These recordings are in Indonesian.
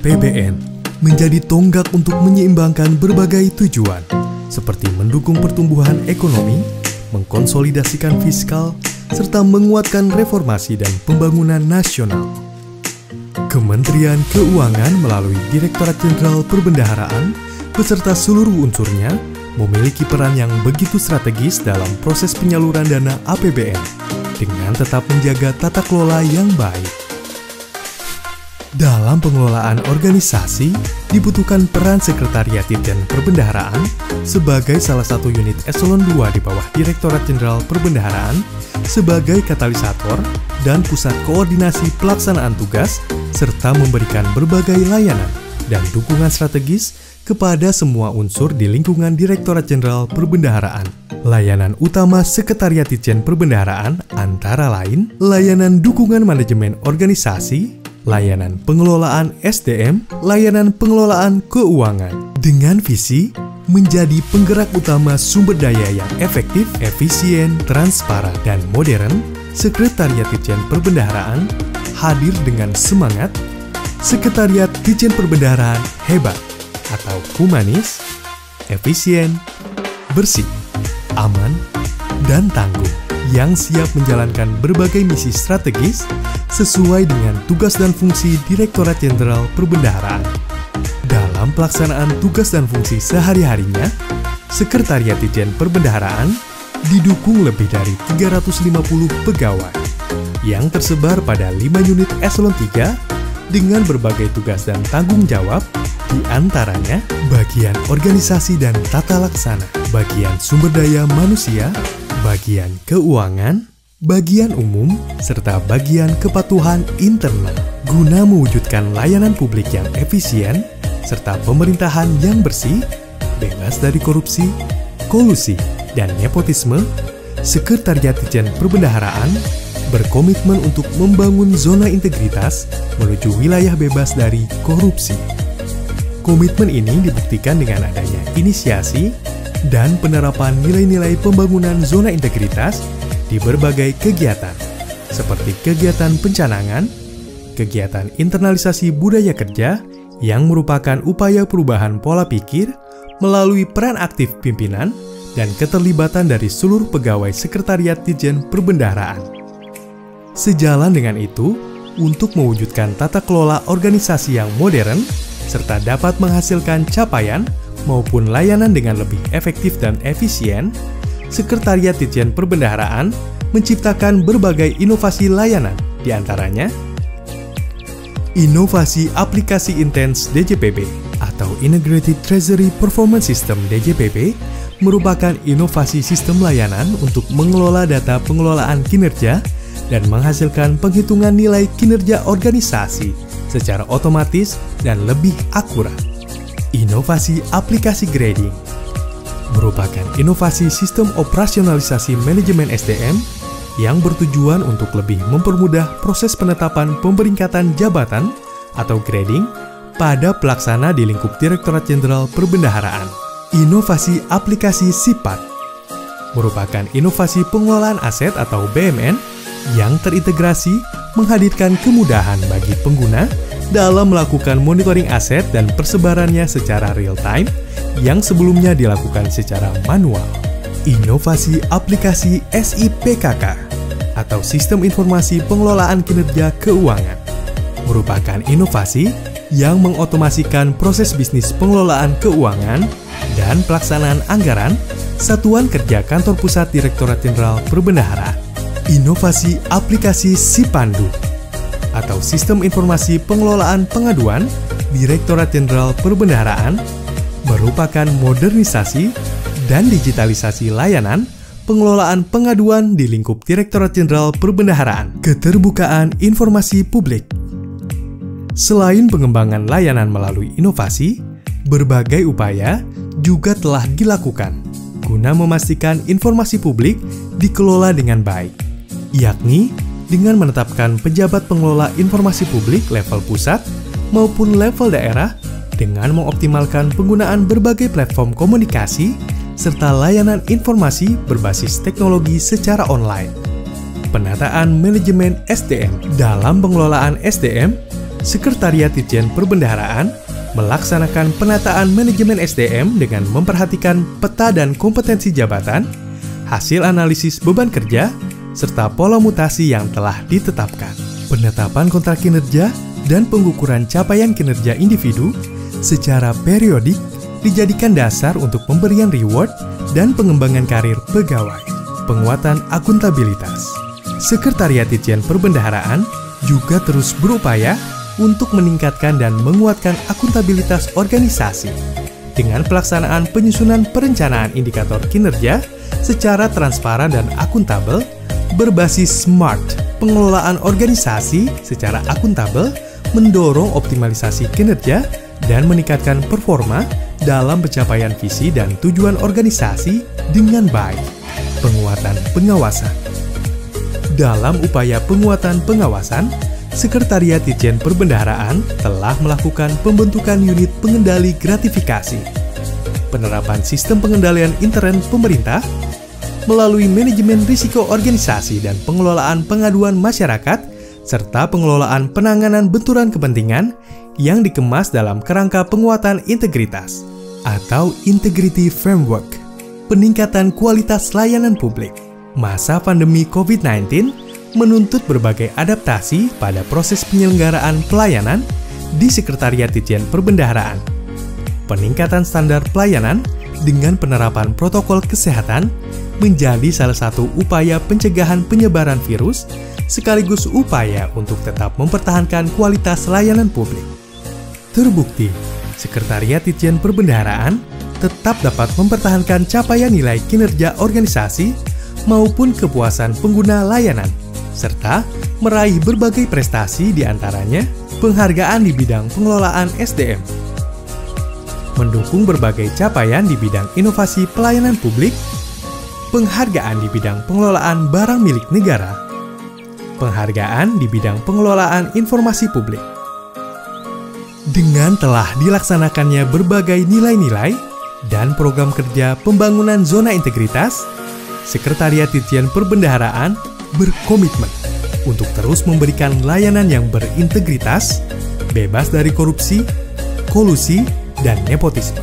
APBN menjadi tonggak untuk menyeimbangkan berbagai tujuan, seperti mendukung pertumbuhan ekonomi, mengkonsolidasikan fiskal, serta menguatkan reformasi dan pembangunan nasional. Kementerian Keuangan melalui Direktorat Jenderal Perbendaharaan beserta seluruh unsurnya memiliki peran yang begitu strategis dalam proses penyaluran dana APBN dengan tetap menjaga tata kelola yang baik. Dalam pengelolaan organisasi, dibutuhkan peran Sekretariat Ditjen Perbendaharaan sebagai salah satu unit eselon 2 di bawah Direktorat Jenderal Perbendaharaan sebagai katalisator dan pusat koordinasi pelaksanaan tugas serta memberikan berbagai layanan dan dukungan strategis kepada semua unsur di lingkungan Direktorat Jenderal Perbendaharaan. Layanan utama Sekretariat Ditjen Perbendaharaan antara lain layanan dukungan manajemen organisasi, layanan pengelolaan SDM, layanan pengelolaan keuangan. Dengan visi menjadi penggerak utama sumber daya yang efektif, efisien, transparan, dan modern, Sekretariat Ditjen Perbendaharaan hadir dengan semangat Sekretariat Ditjen Perbendaharaan hebat atau humanis, efisien, bersih, aman, dan tangguh yang siap menjalankan berbagai misi strategis sesuai dengan tugas dan fungsi Direktorat Jenderal Perbendaharaan. Dalam pelaksanaan tugas dan fungsi sehari-harinya, Sekretariat Ditjen Perbendaharaan didukung lebih dari 350 pegawai yang tersebar pada 5 unit eselon 3 dengan berbagai tugas dan tanggung jawab, di antaranya bagian organisasi dan tata laksana, bagian sumber daya manusia, bagian keuangan, bagian umum, serta bagian kepatuhan internal guna mewujudkan layanan publik yang efisien serta pemerintahan yang bersih, bebas dari korupsi, kolusi, dan nepotisme. Sekretariat Ditjen Perbendaharaan berkomitmen untuk membangun zona integritas menuju wilayah bebas dari korupsi. Komitmen ini dibuktikan dengan adanya inisiasi dan penerapan nilai-nilai pembangunan zona integritas di berbagai kegiatan, seperti kegiatan pencanangan, kegiatan internalisasi budaya kerja yang merupakan upaya perubahan pola pikir melalui peran aktif pimpinan dan keterlibatan dari seluruh pegawai Sekretariat Ditjen Perbendaharaan. Sejalan dengan itu, untuk mewujudkan tata kelola organisasi yang modern, serta dapat menghasilkan capaian maupun layanan dengan lebih efektif dan efisien, Sekretariat Ditjen Perbendaharaan menciptakan berbagai inovasi layanan, di antaranya inovasi aplikasi intens DJPB atau Integrated Treasury Performance System DJPB merupakan inovasi sistem layanan untuk mengelola data pengelolaan kinerja dan menghasilkan penghitungan nilai kinerja organisasi secara otomatis dan lebih akurat. Inovasi aplikasi grading merupakan inovasi sistem operasionalisasi manajemen SDM yang bertujuan untuk lebih mempermudah proses penetapan pemeringkatan jabatan atau grading pada pelaksana di lingkup Direktorat Jenderal Perbendaharaan. Inovasi aplikasi SIPAT merupakan inovasi pengelolaan aset atau BMN yang terintegrasi menghadirkan kemudahan bagi pengguna dalam melakukan monitoring aset dan persebarannya secara real-time yang sebelumnya dilakukan secara manual. Inovasi aplikasi SIPKK atau Sistem Informasi Pengelolaan Kinerja Keuangan merupakan inovasi yang mengotomasikan proses bisnis pengelolaan keuangan dan pelaksanaan anggaran Satuan Kerja Kantor Pusat Direktorat Jenderal Perbendaharaan. Inovasi aplikasi SIPANDU atau Sistem Informasi Pengelolaan Pengaduan Direktorat Jenderal Perbendaharaan merupakan modernisasi dan digitalisasi layanan pengelolaan pengaduan di lingkup Direktorat Jenderal Perbendaharaan. Keterbukaan informasi publik. Selain pengembangan layanan melalui inovasi, berbagai upaya juga telah dilakukan guna memastikan informasi publik dikelola dengan baik, yakni dengan menetapkan pejabat pengelola informasi publik level pusat maupun level daerah dengan mengoptimalkan penggunaan berbagai platform komunikasi serta layanan informasi berbasis teknologi secara online. Penataan manajemen SDM. Dalam pengelolaan SDM, Sekretariat Ditjen Perbendaharaan melaksanakan penataan manajemen SDM dengan memperhatikan peta dan kompetensi jabatan, hasil analisis beban kerja, serta pola mutasi yang telah ditetapkan. Penetapan kontrak kinerja dan pengukuran capaian kinerja individu secara periodik dijadikan dasar untuk pemberian reward dan pengembangan karir pegawai. Penguatan akuntabilitas. Sekretariat Ditjen Perbendaharaan juga terus berupaya untuk meningkatkan dan menguatkan akuntabilitas organisasi dengan pelaksanaan penyusunan perencanaan indikator kinerja secara transparan dan akuntabel berbasis SMART. Pengelolaan organisasi secara akuntabel mendorong optimalisasi kinerja dan meningkatkan performa dalam pencapaian visi dan tujuan organisasi dengan baik. Penguatan pengawasan. Dalam upaya penguatan pengawasan, Sekretariat Ditjen Perbendaharaan telah melakukan pembentukan unit pengendali gratifikasi, penerapan sistem pengendalian intern pemerintah, melalui manajemen risiko organisasi dan pengelolaan pengaduan masyarakat, serta pengelolaan penanganan benturan kepentingan yang dikemas dalam kerangka penguatan integritas atau Integrity Framework, peningkatan kualitas layanan publik. Masa pandemi COVID-19 menuntut berbagai adaptasi pada proses penyelenggaraan pelayanan di Sekretariat Ditjen Perbendaharaan. Peningkatan standar pelayanan dengan penerapan protokol kesehatan menjadi salah satu upaya pencegahan penyebaran virus sekaligus upaya untuk tetap mempertahankan kualitas layanan publik. Terbukti, Sekretariat Ditjen Perbendaharaan tetap dapat mempertahankan capaian nilai kinerja organisasi maupun kepuasan pengguna layanan, serta meraih berbagai prestasi di antaranya penghargaan di bidang pengelolaan SDM, mendukung berbagai capaian di bidang inovasi pelayanan publik, penghargaan di bidang pengelolaan barang milik negara, penghargaan di bidang pengelolaan informasi publik. Dengan telah dilaksanakannya berbagai nilai-nilai dan program kerja pembangunan zona integritas, Sekretariat Ditjen Perbendaharaan berkomitmen untuk terus memberikan layanan yang berintegritas, bebas dari korupsi, kolusi, dan nepotisme.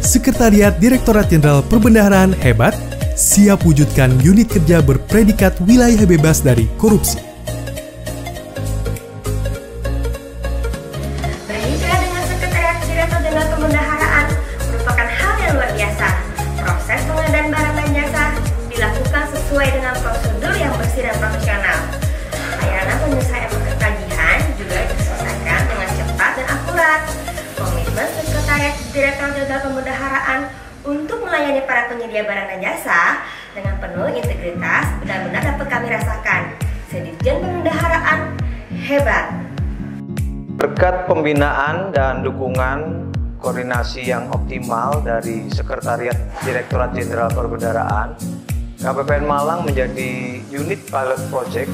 Sekretariat Direktorat Jenderal Perbendaharaan hebat, siap wujudkan unit kerja berpredikat wilayah bebas dari korupsi. Bermitra dengan Sekretariat Direktorat Jenderal Perbendaharaan merupakan hal yang luar biasa. Proses pengadaan barang dan jasa dilakukan sesuai dengan prosedur yang bersih dan profesional. Layanan penyelesaian tagihan juga diselesaikan dengan cepat dan akurat. Komitmen Sekretariat Direktorat Jenderal Perbendaharaan untuk melayani para penyedia barang dan jasa dengan penuh integritas benar-benar dapat kami rasakan. Ditjen Perbendaharaan hebat. Berkat pembinaan dan dukungan koordinasi yang optimal dari Sekretariat Direktorat Jenderal Perbendaharaan, KPPN Malang menjadi unit pilot project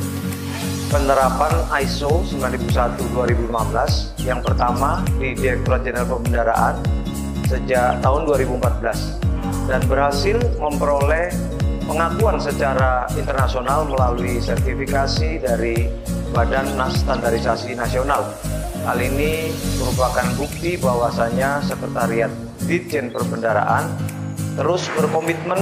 penerapan ISO 9001-2015 yang pertama di Direktorat Jenderal Perbendaharaan sejak tahun 2014 dan berhasil memperoleh pengakuan secara internasional melalui sertifikasi dari Badan Standarisasi Nasional. Hal ini merupakan bukti bahwasannya Sekretariat Ditjen Perbendaharaan terus berkomitmen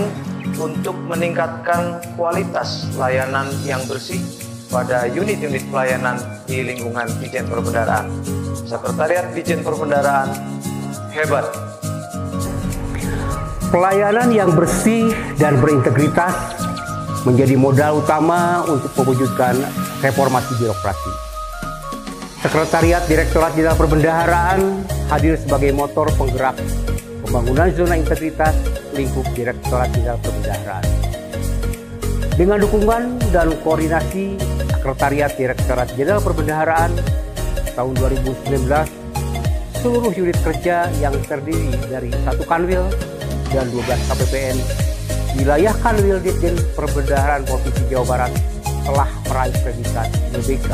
untuk meningkatkan kualitas layanan yang bersih pada unit-unit pelayanan di lingkungan Ditjen Perbendaharaan. Sekretariat Ditjen Perbendaharaan hebat. Pelayanan yang bersih dan berintegritas menjadi modal utama untuk mewujudkan reformasi birokrasi. Sekretariat Direktorat Jenderal Perbendaharaan hadir sebagai motor penggerak pembangunan zona integritas lingkup Direktorat Jenderal Perbendaharaan. Dengan dukungan dan koordinasi Sekretariat Direktorat Jenderal Perbendaharaan tahun 2019, seluruh unit kerja yang terdiri dari 1 Kanwil dan 12 KPPN wilayah Kanwil Ditjen Perbendaharaan Provinsi Jawa Barat telah meraih predikat UBK.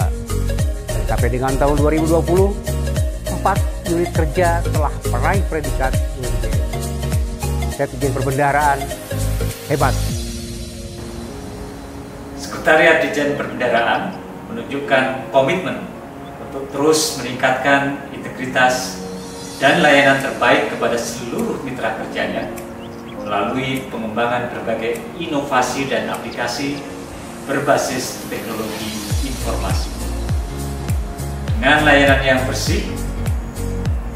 Sampai dengan tahun 2020, 4 unit kerja telah meraih predikat UBK. Ditjen Perbendaharaan hebat. Sekretariat Ditjen Perbendaharaan menunjukkan komitmen untuk terus meningkatkan integritas dan layanan terbaik kepada seluruh mitra kerjanya melalui pengembangan berbagai inovasi dan aplikasi berbasis teknologi informasi. Dengan layanan yang bersih,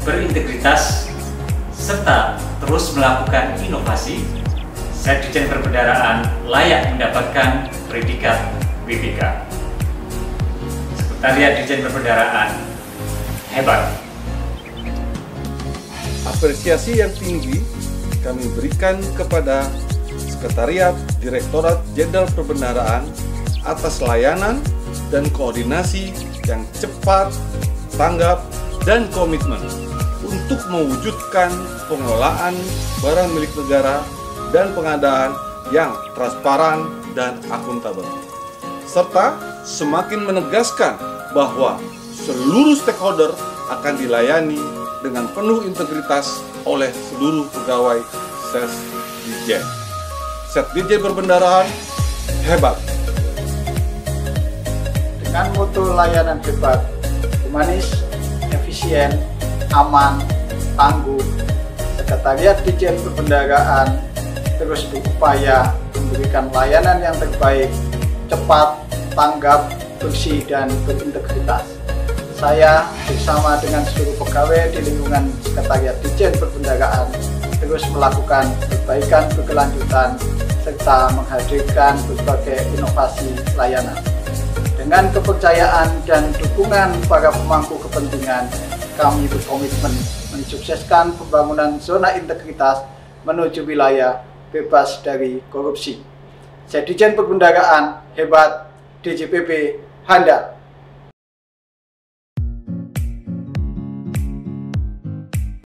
berintegritas, serta terus melakukan inovasi, Sekdijen Perbendaharaan layak mendapatkan predikat BPK. Sekretariat Ditjen Perbendaharaan hebat. Apresiasi yang tinggi kami berikan kepada Sekretariat Direktorat Jenderal Perbendaharaan atas layanan dan koordinasi yang cepat, tanggap, dan komitmen untuk mewujudkan pengelolaan barang milik negara dan pengadaan yang transparan dan akuntabel, serta semakin menegaskan bahwa seluruh stakeholder akan dilayani dengan penuh integritas oleh seluruh pegawai Sekdijen. Sekdijen Perbendaharaan hebat. Dengan mutu layanan hebat, humanis, efisien, aman, tangguh, Sekretariat Ditjen Perbendaharaan terus berupaya memberikan layanan yang terbaik, cepat, tanggap, bersih, dan berintegritas. Saya bersama dengan seluruh pegawai di lingkungan Sekretariat Ditjen Perbendaharaan terus melakukan perbaikan berkelanjutan serta menghadirkan berbagai inovasi layanan. Dengan kepercayaan dan dukungan para pemangku kepentingan, kami berkomitmen mensukseskan pembangunan zona integritas menuju wilayah bebas dari korupsi. Sekdijen Perbendaharaan hebat, DJPP handal.